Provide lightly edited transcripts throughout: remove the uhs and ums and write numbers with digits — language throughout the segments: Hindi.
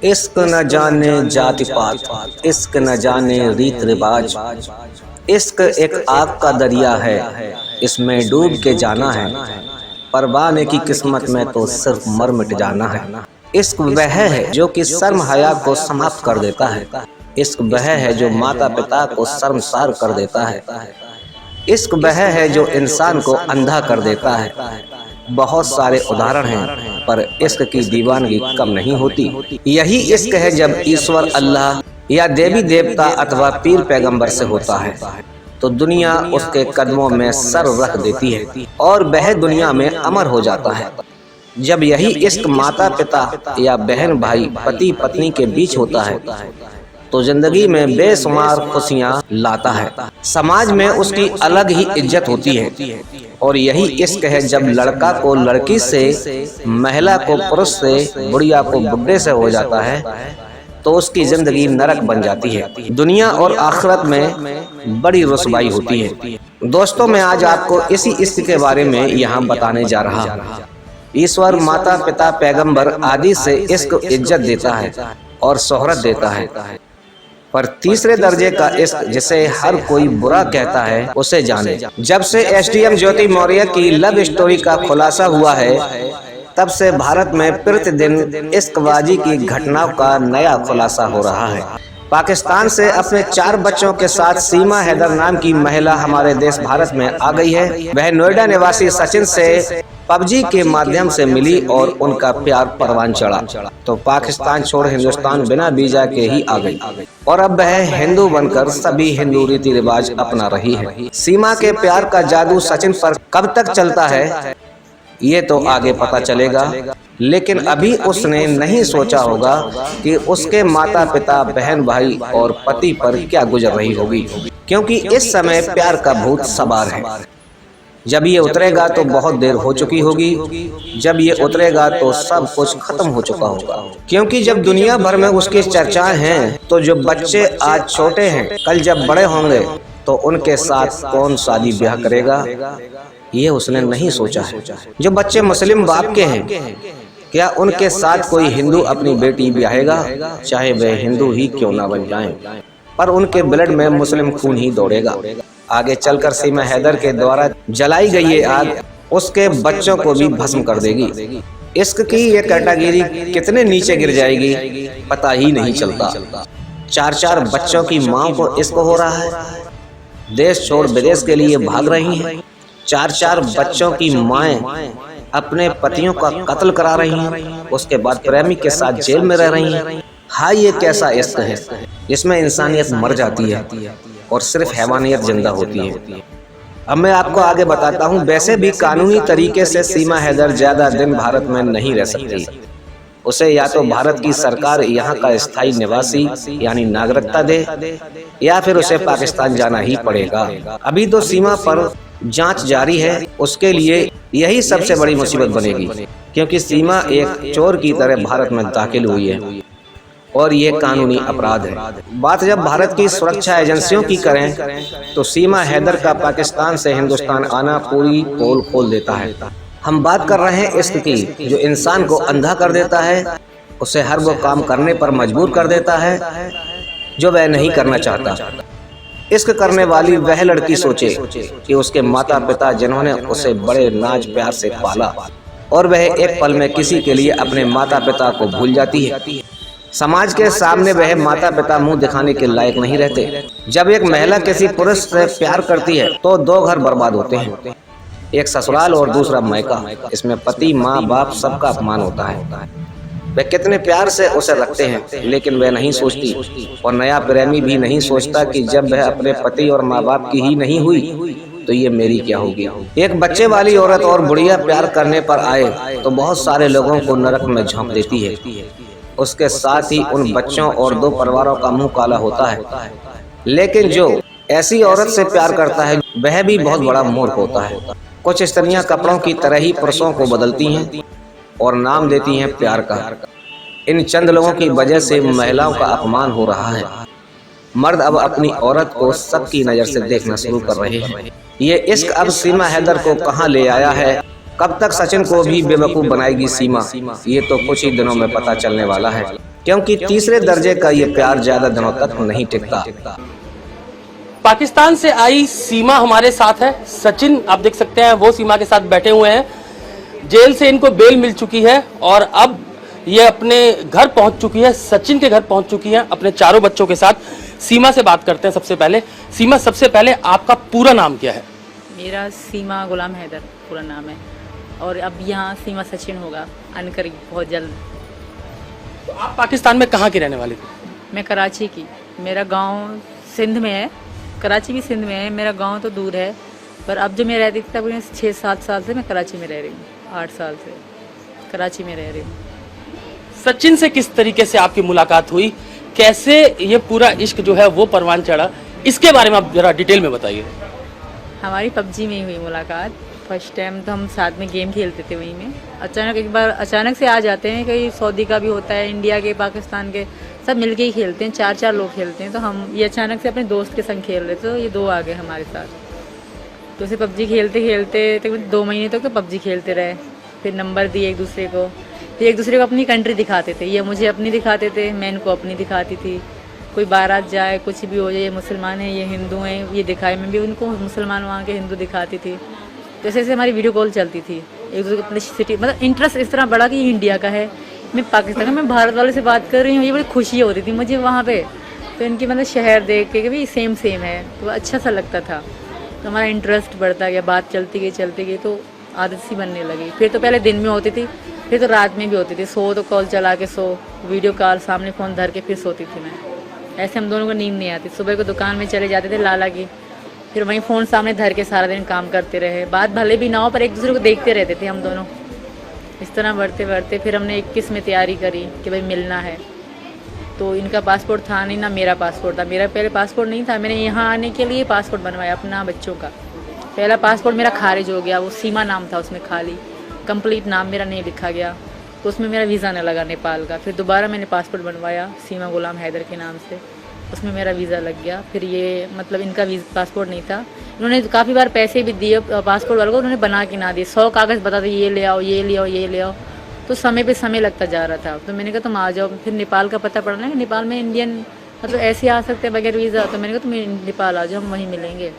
इश्क न जाने जाति पात, इश्क न जाने रीत रिवाज। इश्क एक आग का दरिया है, इसमें डूब के जाना है। परवाने की किस्मत में तो सिर्फ मर मिट जाना है। इश्क वह है जो कि शर्म हया को समाप्त कर देता है। इश्क वह है जो माता पिता को शर्मसार कर देता है। इश्क वह है जो इंसान को अंधा कर देता है। बहुत सारे उदाहरण हैं, पर इश्क की दीवानगी कम नहीं होती। यही इश्क है जब ईश्वर अल्लाह या देवी देवता अथवा पीर पैगंबर से होता है तो दुनिया उसके कदमों में सर रख देती है और वह दुनिया में अमर हो जाता है। जब यही इश्क माता पिता या बहन भाई पति पत्नी के बीच होता है तो जिंदगी में बेशुमार खुशियां लाता है। समाज में उसकी अलग ही इज्जत होती है। और यही इश्क है जब लड़का को लड़की से, महिला को पुरुष से, बुढ़िया को बुढ़े से हो जाता है तो उसकी जिंदगी नरक बन जाती है। दुनिया और आखिरत में बड़ी रुसवाई होती है। दोस्तों, मैं आज आपको इसी इश्क के बारे में यहाँ बताने जा रहा हूँ। ईश्वर माता पिता पैगंबर आदि से इश्क इज्जत देता है और शोहरत देता है, पर तीसरे दर्जे का इश्क जिसे हर कोई बुरा कहता है उसे जाने। जब से एसडीएम ज्योति मौर्य की लव स्टोरी का खुलासा हुआ है तब से भारत में प्रतिदिन इश्कबाजी की घटनाओं का नया खुलासा हो रहा है। पाकिस्तान से अपने 4 बच्चों के साथ सीमा हैदर नाम की महिला हमारे देश भारत में आ गई है। वह नोएडा निवासी सचिन से पबजी के माध्यम से मिली और उनका प्यार परवान चढ़ा तो पाकिस्तान छोड़ हिंदुस्तान बिना वीजा के ही आ गई और अब वह हिंदू बनकर सभी हिंदू रीति रिवाज अपना रही है। सीमा के प्यार का जादू सचिन पर कब तक चलता है ये तो आगे पता चलेगा, लेकिन अभी उसने नहीं सोचा होगा कि उसके माता पिता, बहन भाई और पति पर क्या गुजर रही होगी, क्योंकि इस समय प्यार का भूत सवार है। जब ये उतरेगा तो बहुत देर हो चुकी होगी। जब ये उतरेगा तो सब कुछ खत्म हो चुका होगा, क्योंकि जब दुनिया भर में उसकी चर्चाएं हैं तो जो बच्चे आज छोटे हैं कल जब बड़े होंगे तो उनके साथ कौन शादी ब्याह करेगा ये उसने नहीं सोचा है। जो बच्चे मुस्लिम बाप के हैं क्या उनके साथ कोई हिंदू अपनी बेटी ब्याहेगा, चाहे वह हिंदू ही क्यों ना बन जाएं, पर उनके ब्लड में मुस्लिम खून ही दौड़ेगा। आगे चलकर सीमा हैदर के द्वारा जलाई गई ये आग उसके बच्चों को भी भस्म कर देगी। इश्क की ये कैटेगरी कितने नीचे गिर जाएगी पता ही नहीं चलता। 4 बच्चों की माँ को इश्क हो रहा है, देश छोड़ विदेश के लिए भाग रही हैं। 4 बच्चों की माएँ अपने पतियों का कत्ल करा रही हैं, उसके बाद प्रेमी के साथ जेल में रह रही हैं। हाँ, ये कैसा इश्क है जिसमें इंसानियत मर जाती है और सिर्फ हैवानियत जिंदा होती है। अब मैं आपको आगे बताता हूँ। वैसे भी कानूनी तरीके से सीमा हैदर ज्यादा दिन भारत में नहीं रह सकती। उसे या तो भारत की सरकार यहाँ का स्थायी निवासी यानी नागरिकता दे या फिर उसे पाकिस्तान जाना ही पड़ेगा। अभी तो सीमा पर जांच जारी है, उसके लिए यही सबसे बड़ी मुसीबत बनेगी, क्योंकि सीमा एक चोर की तरह भारत में दाखिल हुई है और ये कानूनी अपराध है। बात जब भारत की सुरक्षा एजेंसियों की करें तो सीमा हैदर का पाकिस्तान से हिंदुस्तान आना पूरी पोल खोल देता है। हम बात कर रहे हैं इश्क की, जो इंसान को अंधा कर देता है, उसे हर वो काम करने पर मजबूर कर देता है जो वह नहीं करना चाहता। इश्क करने वाली वह लड़की सोचे कि उसके माता पिता जिन्होंने उसे बड़े नाज प्यार से पाला और वह एक पल में किसी के लिए अपने माता पिता को भूल जाती है। समाज के सामने वह माता पिता मुंह दिखाने के लायक नहीं रहते। जब एक महिला किसी पुरुष से प्यार करती है तो 2 घर बर्बाद होते हैं, एक ससुराल और दूसरा मायका। इसमें पति, माँ बाप सबका अपमान होता है। वे कितने प्यार से उसे रखते हैं, लेकिन वह नहीं सोचती और नया प्रेमी भी नहीं सोचता कि जब वह अपने पति और माँ बाप की ही नहीं हुई तो ये मेरी क्या होगी। एक बच्चे वाली औरत और बुढ़िया प्यार करने पर आए तो बहुत सारे लोगों को नरक में झोंक देती है। उसके साथ ही उन बच्चों और 2 परिवारों का मुंह काला होता है। लेकिन जो ऐसी औरत से प्यार करता है वह भी बहुत बड़ा मूर्ख होता है। कुछ स्त्रियां कपड़ों की तरह ही पुरुषों को बदलती हैं और नाम देती हैं प्यार का। इन चंद लोगों की वजह से महिलाओं का अपमान हो रहा है। मर्द अब अपनी औरत को सबकी नजर से देखना शुरू कर रहे हैं। ये इश्क अब सीमा हैदर को कहां ले आया है, कब तक सचिन को भी बेवकूफ बनाएगी सीमा, ये तो कुछ ही दिनों में पता चलने वाला है। क्योंकि तीसरे दर्जे का ये प्यार ज्यादा दिनों तक नहीं टिकता। पाकिस्तान से आई सीमा हमारे साथ है। सचिन आप देख सकते हैं वो सीमा के साथ बैठे हुए हैं। जेल से इनको बेल मिल चुकी है और अब ये अपने घर पहुंच चुकी है, सचिन के घर पहुंच चुकी है अपने चारों बच्चों के साथ। सीमा से बात करते हैं सबसे पहले। सीमा, सबसे पहले आपका पूरा नाम क्या है? मेरा सीमा गुलाम हैदर पूरा नाम है और अब यहाँ सीमा सचिन होगा अनकरीब बहुत जल्द। तो आप पाकिस्तान में कहाँ की रहने वाली थी? मैं कराची की, मेरा गांव सिंध में है, कराची भी सिंध में है, मेरा गांव तो दूर है, पर अब जो मैं रहती थी तब 6-7 साल से मैं कराची में रह रही हूँ, 8 साल से कराची में रह रही हूँ। सचिन से किस तरीके से आपकी मुलाकात हुई, कैसे ये पूरा इश्क जो है वो परवान चढ़ा, इसके बारे में आप जरा डिटेल में बताइए। हमारी पबजी में ही हुई मुलाकात। फर्स्ट टाइम तो हम साथ में गेम खेलते थे वहीं में, अचानक एक बार अचानक से आ जाते हैं, कहीं सऊदी का भी होता है, इंडिया के, पाकिस्तान के, सब मिलके ही खेलते हैं, 4-4 लोग खेलते हैं। तो हम ये अचानक से अपने दोस्त के संग खेल रहे थे, तो ये 2 आ गए हमारे साथ। तो उसे पबजी खेलते खेलते तकरीबन 2 महीने तक तो पबजी खेलते रहे। फिर नंबर दिए एक दूसरे को, फिर एक दूसरे को अपनी कंट्री दिखाते थे, ये मुझे अपनी दिखाते थे, मैं इनको अपनी दिखाती थी। कोई बारात जाए, कुछ भी हो जाए, ये मुसलमान है, ये हिंदू हैं, ये दिखाए, मैं भी उनको मुसलमान वहाँ के हिंदू दिखाती थी। जैसे जैसे हमारी वीडियो कॉल चलती थी एक दूसरे को अपनी सिटी, मतलब इंटरेस्ट इस तरह बढ़ा कि ये इंडिया का है, मैं पाकिस्तान का, मैं भारत वाले से बात कर रही हूँ, ये बड़ी खुशी हो रही थी मुझे वहाँ पे। तो इनकी मतलब शहर देख के भी सेम है, तो अच्छा सा लगता था। तो हमारा इंटरेस्ट बढ़ता गया, बात चलती गई तो आदत सी बनने लगी। फिर तो पहले दिन में होती थी, फिर तो रात में भी होती थी, सो तो कॉल चला के सो, वीडियो कॉल सामने फ़ोन धर के फिर सोती थी मैं। ऐसे हम दोनों को नींद नहीं आती। सुबह को दुकान में चले जाते थे लाला की, फिर वहीं फ़ोन सामने धर के सारा दिन काम करते रहे, बात भले भी ना हो पर एक दूसरे को देखते रहते थे हम दोनों। इस तरह बढ़ते बढ़ते फिर हमने 21 में तैयारी करी कि भाई मिलना है। तो इनका पासपोर्ट था नहीं, ना मेरा पासपोर्ट था। मेरा पहले पासपोर्ट नहीं था, मैंने यहाँ आने के लिए पासपोर्ट बनवाया अपना बच्चों का। पहला पासपोर्ट मेरा खारिज हो गया, वो सीमा नाम था उसमें, खाली कंप्लीट नाम मेरा नहीं लिखा गया, तो उसमें मेरा वीज़ा न लगा नेपाल का। फिर दोबारा मैंने पासपोर्ट बनवाया सीमा गुलाम हैदर के नाम से, उसमें मेरा वीज़ा लग गया। फिर ये मतलब इनका पासपोर्ट नहीं था, इन्होंने काफ़ी बार पैसे भी दिए पासपोर्ट वालों को, उन्होंने बना के ना दिए, 100 कागज़ बताते ये ले आओ, ये ले आओ, ये ले आओ, तो समय पे समय लगता जा रहा था। तो मैंने कहा तुम आ जाओ। फिर नेपाल का पता पड़ा ना कि नेपाल में इंडियन मतलब ऐसे आ सकते हैं बगैर वीज़ा, तो मैंने कहा तुम नेपाल आ जाओ, हम वहीं मिलेंगे।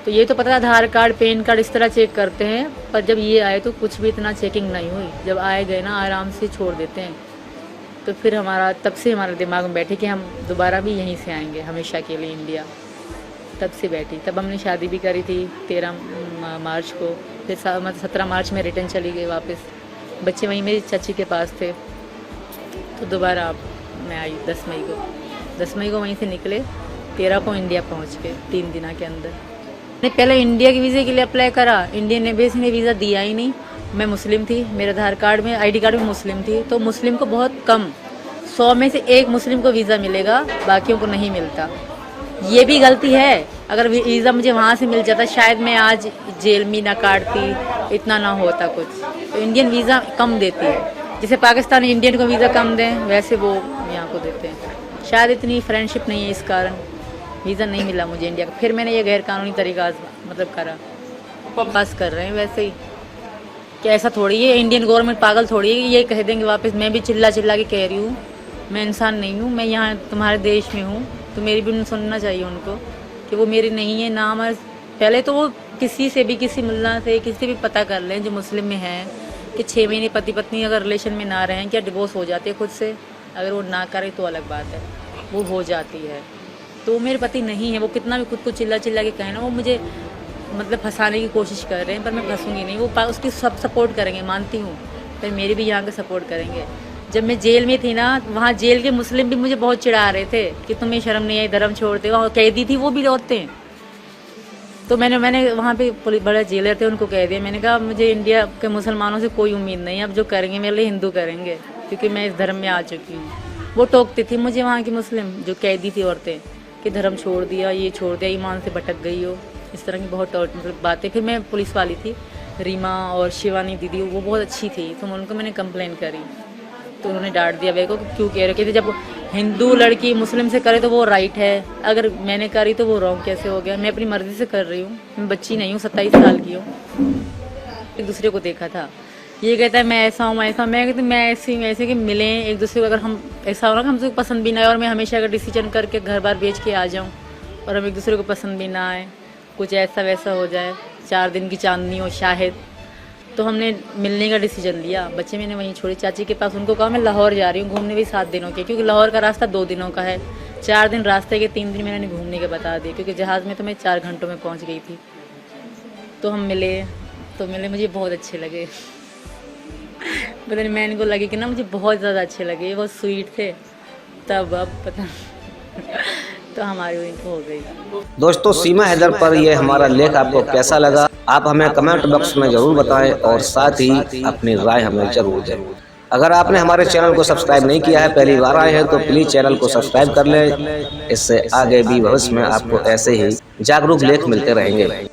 तो ये तो पता आधार कार्ड, पैन कार्ड इस तरह चेक करते हैं, पर जब ये आए तो कुछ भी इतना चेकिंग नहीं हुई। जब आए गए ना आराम से छोड़ देते हैं। तो फिर हमारा तब से हमारे दिमाग में बैठे कि हम दोबारा भी यहीं से आएंगे हमेशा के लिए इंडिया। तब से बैठी, तब हमने शादी भी करी थी 13 मार्च को, फिर मतलब 17 मार्च में रिटर्न चली गई वापस। बच्चे वहीं मेरी चाची के पास थे, तो दोबारा अब मैं आई 10 मई को वहीं से निकले, 13 को इंडिया पहुँच गए 3 दिन के अंदर। मैंने पहले इंडिया के वीज़े के लिए अप्लाई करा, इंडियन एम्बेसी ने वीज़ा दिया ही नहीं। मैं मुस्लिम थी, मेरे आधार कार्ड में, आईडी कार्ड में मुस्लिम थी, तो मुस्लिम को बहुत कम, 100 में से 1 मुस्लिम को वीज़ा मिलेगा, बाकियों को नहीं मिलता। ये भी गलती है, अगर वीज़ा मुझे वहाँ से मिल जाता शायद मैं आज जेल में ना काटती, इतना ना होता कुछ। तो इंडियन वीज़ा कम देती है, जैसे पाकिस्तान इंडियन को वीज़ा कम दें वैसे वो यहाँ को देते हैं। शायद इतनी फ्रेंडशिप नहीं है, इस कारण वीज़ा नहीं मिला मुझे इंडिया का। फिर मैंने ये गैर कानूनी तरीका मतलब करा, पास कर रहे हैं वैसे ही। कि ऐसा थोड़ी है, इंडियन गवर्नमेंट पागल थोड़ी है कि ये कह देंगे वापस। मैं भी चिल्ला के कह रही हूँ, मैं इंसान नहीं हूँ, मैं यहाँ तुम्हारे देश में हूँ, तो मेरी भी सुनना चाहिए उनको कि वो मेरी नहीं है नाम। पहले तो वो किसी से भी, किसी मुल्ला से, किसी से भी पता कर लें जो मुस्लिम में हैं कि 6 महीने पति पत्नी अगर रिलेशन में ना रहें, क्या डिवोर्स हो जाती है खुद से। अगर वो ना करे तो अलग बात है, वो हो जाती है। तो मेरे पति नहीं है, वो कितना भी खुद को चिल्ला के कहना, वो मुझे मतलब फंसाने की कोशिश कर रहे हैं, पर मैं फंसूंगी नहीं। वो उसकी सब सपोर्ट करेंगे, मानती हूँ, पर मेरी भी यहाँ का सपोर्ट करेंगे। जब मैं जेल में थी ना, वहाँ जेल के मुस्लिम भी मुझे बहुत चिढ़ा रहे थे कि तुम्हें शर्म नहीं आई, धर्म छोड़ते हो। कैदी थी वो भी औरतें। तो मैंने वहाँ पे पुलिस बड़े जेलर थे, उनको कह दिया, मैंने कहा मुझे इंडिया के मुसलमानों से कोई उम्मीद नहीं है, अब जो करेंगे मेरे लिए हिंदू करेंगे, क्योंकि मैं इस धर्म में आ चुकी हूँ। वो टोकती थी मुझे वहाँ की मुस्लिम जो कैदी थी औरतें कि धर्म छोड़ दिया, ये छोड़ दिया, ईमान से भटक गई हो, इस तरह की बहुत मतलब बातें। फिर मैं पुलिस वाली थी, रीमा और शिवानी दीदी, वो बहुत अच्छी थी, तो उनको मैंने कंप्लेन करी, तो उन्होंने डांट दिया मेरे को कि क्यों कह रहे थे, जब हिंदू लड़की मुस्लिम से करे तो वो राइट है, अगर मैंने करी तो वो रॉन्ग कैसे हो गया। मैं अपनी मर्जी से कर रही हूँ, मैं बच्ची नहीं हूँ, 27 साल की हूँ। एक दूसरे को देखा था, ये कहता है मैं ऐसा हूँ, मैं कहती हूँ मैं ऐसे कि मिलें एक दूसरे को। अगर हम ऐसा हो ना कि हमसे पसंद भी ना आए और मैं हमेशा अगर डिसीजन करके घर बार बेच के आ जाऊँ और हम एक दूसरे को पसंद भी ना आए, कुछ ऐसा वैसा हो जाए, 4 दिन की चांदनी हो शायद, तो हमने मिलने का डिसीजन लिया। बच्चे मैंने वहीं छोड़े चाची के पास, उनको कहा मैं लाहौर जा रही हूँ घूमने भी 7 दिनों के, क्योंकि लाहौर का रास्ता 2 दिनों का है। 4 दिन रास्ते के, 3 दिन मैंने घूमने के बता दिए, क्योंकि जहाज़ में तो मैं 4 घंटों में पहुँच गई थी। तो हम मिले मुझे बहुत अच्छे लगे। पता नहीं मैं इनको लगे कि ना मुझे बहुत ज़्यादा अच्छे लगे, बहुत स्वीट थे तब, अब पता तो हमारी उनको हो गई। दोस्तों, सीमा हैदर पर यह हमारा लेख आपको कैसा लगा, आप हमें कमेंट बॉक्स में ज़रूर बताएं और साथ ही अपनी राय हमें ज़रूर दें। अगर आपने हमारे चैनल को सब्सक्राइब नहीं किया है, पहली बार आए हैं, तो प्लीज़ चैनल को सब्सक्राइब कर लें। इससे आगे भी भविष्य में आपको ऐसे ही जागरूक लेख मिलते रहेंगे।